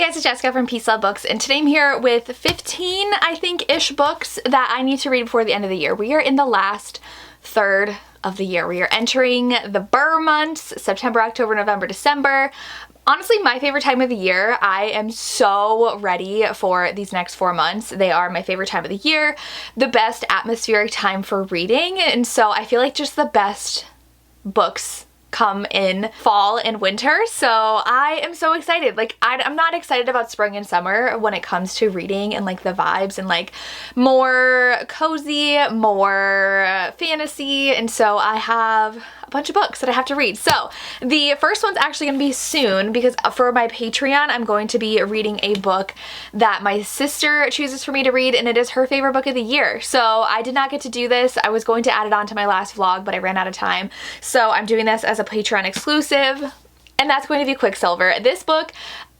Hey guys, it's Jessica from Peace Love Books, and today I'm here with 15, I think-ish books that I need to read before the end of the year. We are in the last third of the year. We are entering the Burr months, September, October, November, December. Honestly, my favorite time of the year. I am so ready for these next 4 months. They are my favorite time of the year, the best atmospheric time for reading, and so I feel like just the best books come in fall and winter, so I am so excited. Like, I'm not excited about spring and summer when it comes to reading and like the vibes and like more cozy, more fantasy, and so I have a bunch of books that I have to read. So the first one's actually gonna be soon because for my Patreon I'm going to be reading a book that my sister chooses for me to read, and it is her favorite book of the year. So I did not get to do this. I was going to add it on to my last vlog, but I ran out of time, so I'm doing this as a Patreon exclusive, and that's going to be Quicksilver. This book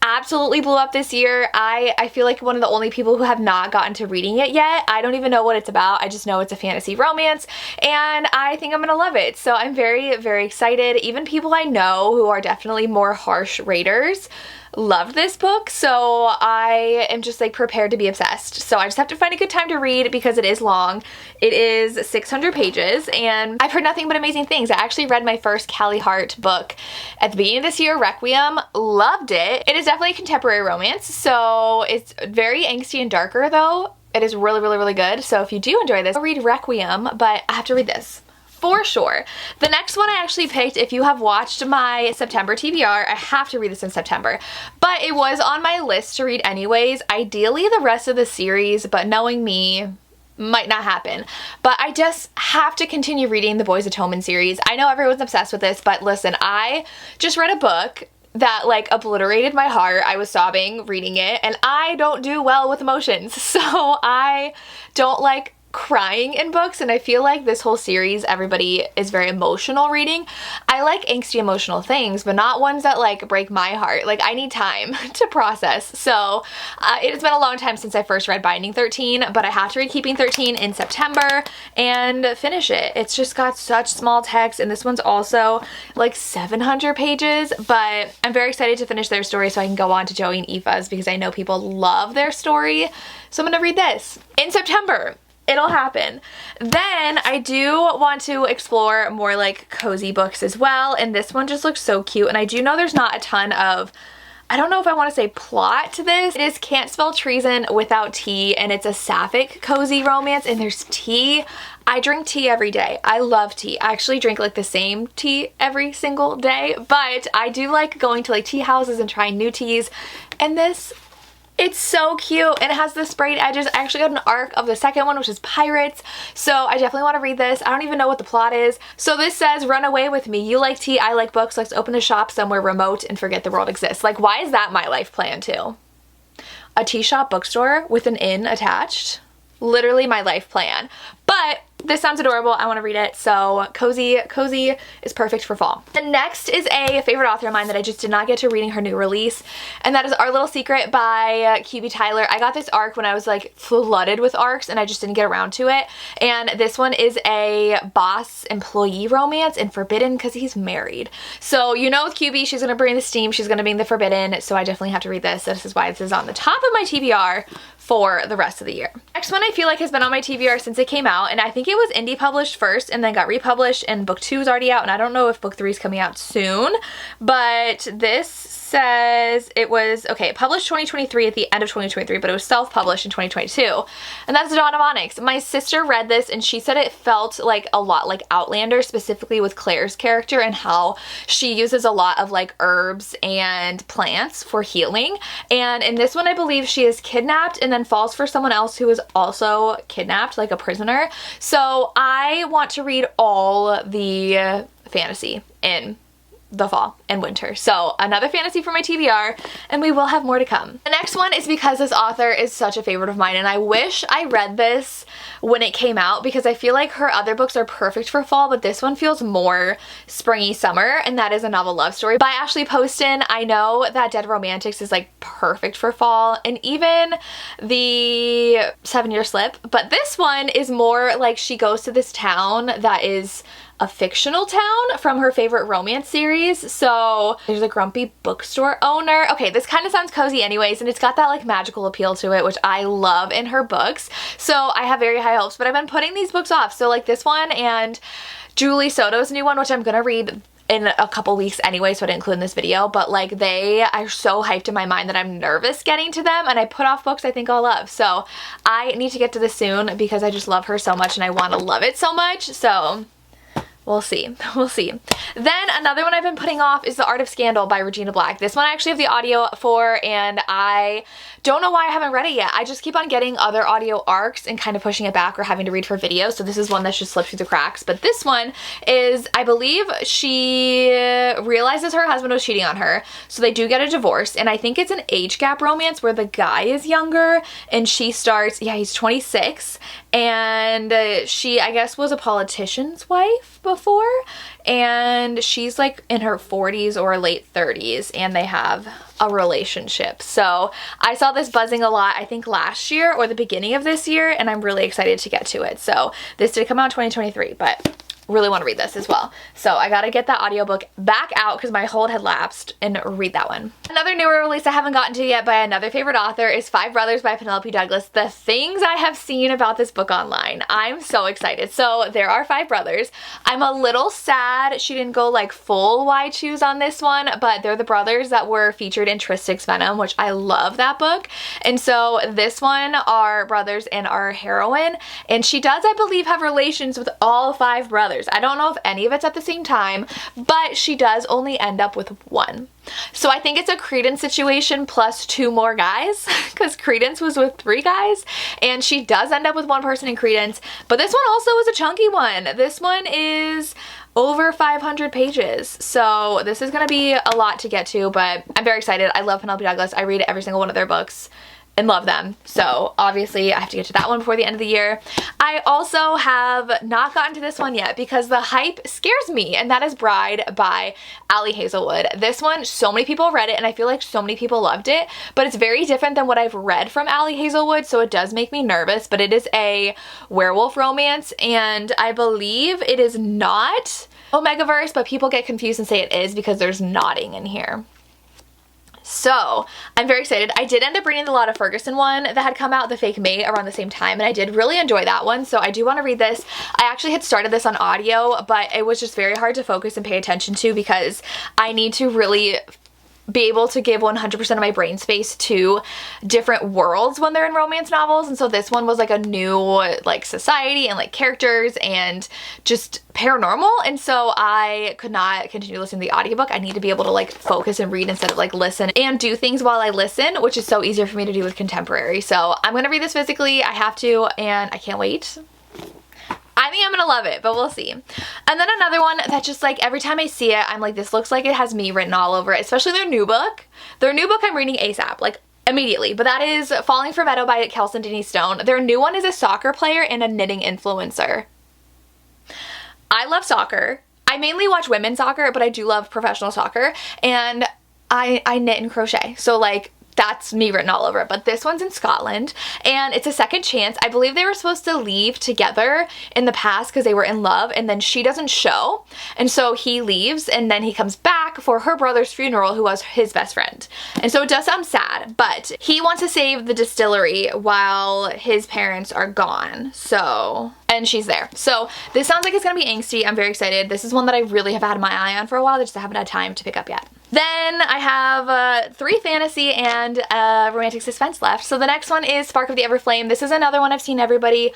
absolutely blew up this year. I feel like one of the only people who have not gotten to reading it yet. I don't even know what it's about. I just know it's a fantasy romance, and I think I'm gonna love it. So I'm very, very excited. Even people I know who are definitely more harsh raters loved this book, so I am just like prepared to be obsessed. So I just have to find a good time to read because it is long. It is 600 pages, and I've heard nothing but amazing things. I actually read my first Callie Hart book at the beginning of this year, Requiem. Loved it. It is definitely a contemporary romance, so it's very angsty and darker though. It is really, really, really good. So if you do enjoy this, I'll read Requiem, but I have to read this for sure. The next one I actually picked, if you have watched my September TBR, I have to read this in September, but it was on my list to read anyways. Ideally the rest of the series, but knowing me, might not happen. But I just have to continue reading the Boys Atonement series. I know everyone's obsessed with this, but listen, I just read a book that like obliterated my heart. I was sobbing reading it, and I don't do well with emotions, so I don't like crying in books, and I feel like this whole series everybody is very emotional reading. I like angsty emotional things, but not ones that like break my heart. Like, I need time to process. So it has been a long time since I first read Binding 13, but I have to read Keeping 13 in September and finish it. It's just got such small text, and this one's also like 700 pages, but I'm very excited to finish their story so I can go on to Joey and Aoife's because I know people love their story. So I'm gonna read this in September. It'll happen. Then I do want to explore more like cozy books as well, and this one just looks so cute, and I do know there's not a ton of, I don't know if I want to say plot to this. It is Can't Spell Treason Without Tea, and it's a sapphic cozy romance, and there's tea. I drink tea every day. I love tea. I actually drink like the same tea every single day, but I do like going to like tea houses and trying new teas, and this, it's so cute, and it has the sprayed edges. I actually got an ARC of the second one, which is Pirates, so I definitely want to read this. I don't even know what the plot is. So this says, run away with me. You like tea, I like books. Let's open a shop somewhere remote and forget the world exists. Like, why is that my life plan too? A tea shop bookstore with an inn attached? Literally my life plan. But this sounds adorable. I want to read it. So cozy is perfect for fall. The next is a favorite author of mine that I just did not get to reading her new release, and that is Our Little Secret by QB Tyler. I got this ARC when I was like flooded with ARCs, and I just didn't get around to it. And this one is a boss employee romance in Forbidden because he's married. So you know with QB, she's gonna bring the steam, she's gonna bring the Forbidden, so I definitely have to read this. This is why this is on the top of my TBR for the rest of the year. Next one I feel like has been on my TBR since it came out, and I think it was indie published first and then got republished, and book 2 is already out, and I don't know if book 3 is coming out soon, but this says it was, okay, published 2023 at the end of 2023, but it was self-published in 2022, and that's Dawn of Onyx. My sister read this and she said it felt like a lot like Outlander, specifically with Claire's character and how she uses a lot of like herbs and plants for healing, and in this one I believe she is kidnapped and then falls for someone else who is also kidnapped, like a prisoner. So I want to read all the fantasy in the fall and winter. So another fantasy for my TBR, and we will have more to come. The next one is because this author is such a favorite of mine, and I wish I read this when it came out because I feel like her other books are perfect for fall, but this one feels more springy summer, and that is A Novel Love Story by Ashley Poston. I know that Dead Romantics is like perfect for fall, and even the 7 Year Slip, but this one is more like she goes to this town that is a fictional town from her favorite romance series. So there's a grumpy bookstore owner. Okay, this kind of sounds cozy anyways, and it's got that like magical appeal to it, which I love in her books. So I have very high hopes, but I've been putting these books off. So like this one and Julie Soto's new one, which I'm gonna read in a couple weeks anyway, so I didn't include in this video, but like they are so hyped in my mind that I'm nervous getting to them, and I put off books I think I'll love. So I need to get to this soon because I just love her so much and I want to love it so much. So we'll see. We'll see. Then another one I've been putting off is The Art of Scandal by Regina Black. This one I actually have the audio for, and I don't know why I haven't read it yet. I just keep on getting other audio arcs and kind of pushing it back or having to read for videos. So this is one that's just slipped through the cracks. But this one is, I believe she realizes her husband was cheating on her. So they do get a divorce. And I think it's an age gap romance where the guy is younger and she starts, yeah, he's 26. And she, I guess, was a politician's wife before. And she's like in her 40s or late 30s and they have a relationship. So I saw this buzzing a lot, I think last year or the beginning of this year, and I'm really excited to get to it. So this did come out in 2023, but really want to read this as well. So I gotta get that audiobook back out because my hold had lapsed and read that one. Another newer release I haven't gotten to yet by another favorite author is Five Brothers by Penelope Douglas. The things I have seen about this book online, I'm so excited. So there are five brothers. I'm a little sad she didn't go like full wide choose on this one, but they're the brothers that were featured in Tristix Venom, which I love that book. And so this one are brothers and our heroine, and she does, I believe, have relations with all five brothers. I don't know if any of it's at the same time, but she does only end up with one. So I think it's a Credence situation plus two more guys, because Credence was with three guys, and she does end up with one person in Credence. But this one also is a chunky one. This one is over 500 pages. So this is gonna be a lot to get to, but I'm very excited. I love Penelope Douglas. I read every single one of their books and love them. So obviously I have to get to that one before the end of the year. I also have not gotten to this one yet because the hype scares me, and that is Bride by Ali Hazelwood. This one, so many people read it and I feel like so many people loved it, but it's very different than what I've read from Ali Hazelwood, so it does make me nervous. But it is a werewolf romance, and I believe it is not Omegaverse, but people get confused and say it is because there's nodding in here. So I'm very excited. I did end up reading the Lotta Ferguson one that had come out, The Fake Mate, around the same time, and I did really enjoy that one, so I do want to read this. I actually had started this on audio, but it was just very hard to focus and pay attention to because I need to really be able to give 100% of my brain space to different worlds when they're in romance novels. And so this one was like a new like society and like characters and just paranormal, and so I could not continue listening to the audiobook. I need to be able to like focus and read instead of like listen and do things while I listen, which is so easier for me to do with contemporary. So I'm gonna read this physically. I have to, and I can't wait. I think I'm gonna love it, but we'll see. And then another one that just like every time I see it, I'm like, this looks like it has me written all over it, especially their new book. Their new book I'm reading ASAP, like immediately, but that is Falling for Meadow by Kelson Denise Stone. Their new one is a soccer player and a knitting influencer. I love soccer. I mainly watch women's soccer, but I do love professional soccer, and I knit and crochet. So like, that's me written all over it. But this one's in Scotland and it's a second chance. I believe they were supposed to leave together in the past because they were in love, and then she doesn't show, and so he leaves and then he comes back for her brother's funeral, who was his best friend. And so it does sound sad, but he wants to save the distillery while his parents are gone. So, and she's there. So this sounds like it's gonna be angsty. I'm very excited. This is one that I really have had my eye on for a while. I just haven't had time to pick up yet. Then I have 3 fantasy and romantic suspense left. So the next one is Spark of the Everflame. This is another one I've seen everybody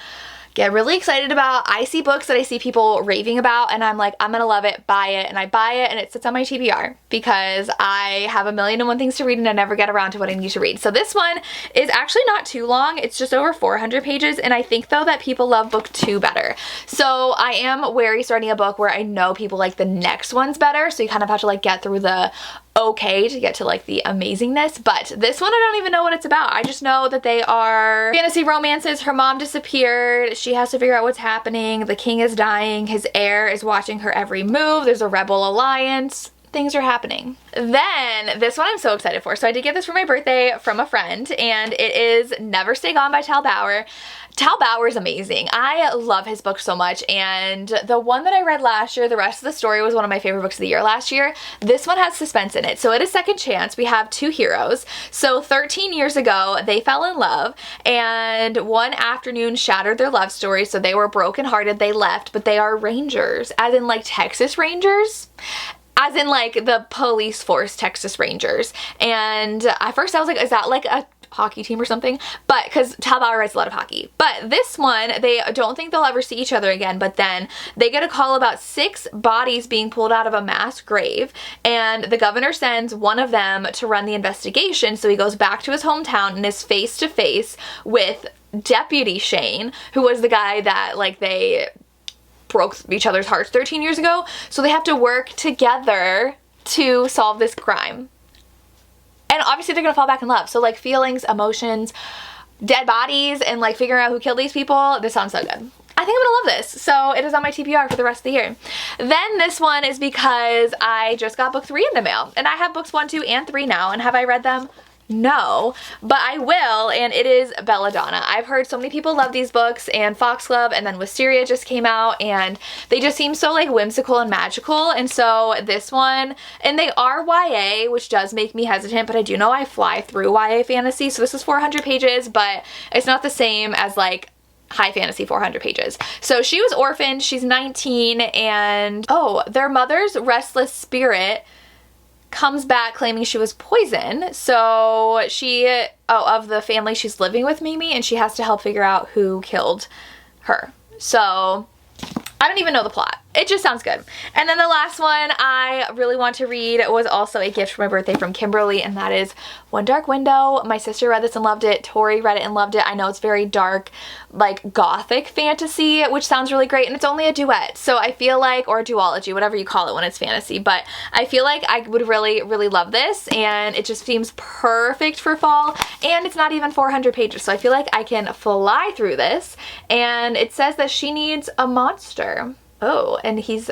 get really excited about. I see books that I see people raving about and I'm like, I'm gonna love it, buy it, and I buy it and it sits on my TBR because I have a million and one things to read and I never get around to what I need to read. So this one is actually not too long. It's just over 400 pages, and I think though that people love book 2 better. So I am wary starting a book where I know people like the next one's better, so you kind of have to like get through the okay to get to like the amazingness. But this one I don't even know what it's about. I just know that they are fantasy romances. Her mom disappeared. She has to figure out what's happening. The king is dying. His heir is watching her every move. There's a rebel alliance. things are happening. Then this one I'm so excited for. So I did get this for my birthday from a friend, and it is Never Stay Gone by Tal Bauer. Tal Bauer is amazing. I love his book so much, and the one that I read last year, The Rest of the Story, was one of my favorite books of the year last year. This one has suspense in it. So at A Second Chance, we have two heroes. So 13 years ago, they fell in love, and one afternoon shattered their love story, so they were brokenhearted, they left, but they are rangers, as in like Texas Rangers. As in like the police force Texas Rangers. And at first I was like, is that like a hockey team or something? But because Tal Bauer writes a lot of hockey. But this one, they don't think they'll ever see each other again, but then they get a call about 6 bodies being pulled out of a mass grave, and the governor sends one of them to run the investigation. So he goes back to his hometown and is face to face with Deputy Shane, who was the guy that like they broke each other's hearts 13 years ago. So they have to work together to solve this crime. And obviously they're gonna fall back in love. So like feelings, emotions, dead bodies, and like figuring out who killed these people. This sounds so good. I think I'm gonna love this. So it is on my TBR for the rest of the year. Then this one is because I just got book 3 in the mail. And I have books 1, 2, and 3 now. And have I read them? No, but I will, and it is Belladonna. I've heard so many people love these books, and Foxglove and then Wisteria just came out, and they just seem so like whimsical and magical. And so this one, and they are YA, which does make me hesitant, but I do know I fly through YA fantasy. So this is 400 pages, but it's not the same as like high fantasy 400 pages. So she was orphaned, she's 19, and oh, their mother's restless spirit comes back claiming she was poisoned. So she, of the family she's living with maybe, and she has to help figure out who killed her. So I don't even know the plot. It just sounds good. And then the last one I really want to read was also a gift for my birthday from Kimberly, and that is One Dark Window. My sister read this and loved it. Tori read it and loved it. I know it's very dark, like gothic fantasy, which sounds really great, and it's only a duet. So I feel like, or a duology, whatever you call it when it's fantasy, but I feel like I would really, really love this, and it just seems perfect for fall, and it's not even 400 pages, so I feel like I can fly through this. And it says that she needs a monster. Oh, and he's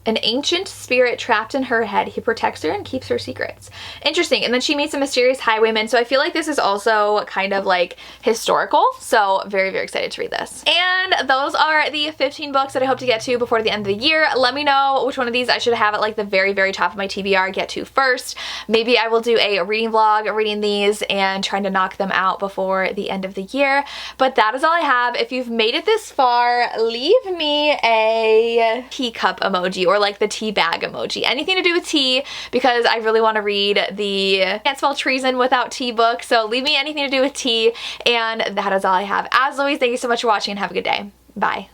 an ancient spirit trapped in her head. He protects her and keeps her secrets. Interesting. And then she meets a mysterious highwayman. So I feel like this is also kind of like historical. So very, very excited to read this. And those are the 15 books that I hope to get to before the end of the year. Let me know which one of these I should have at like the very, very top of my TBR get to first. Maybe I will do a reading vlog reading these and trying to knock them out before the end of the year. But that is all I have. If you've made it this far, leave me a teacup emoji or like the tea bag emoji. Anything to do with tea, because I really want to read the Can't Spell Treason Without Tea book. So leave me anything to do with tea. And that is all I have. As always, thank you so much for watching and have a good day. Bye.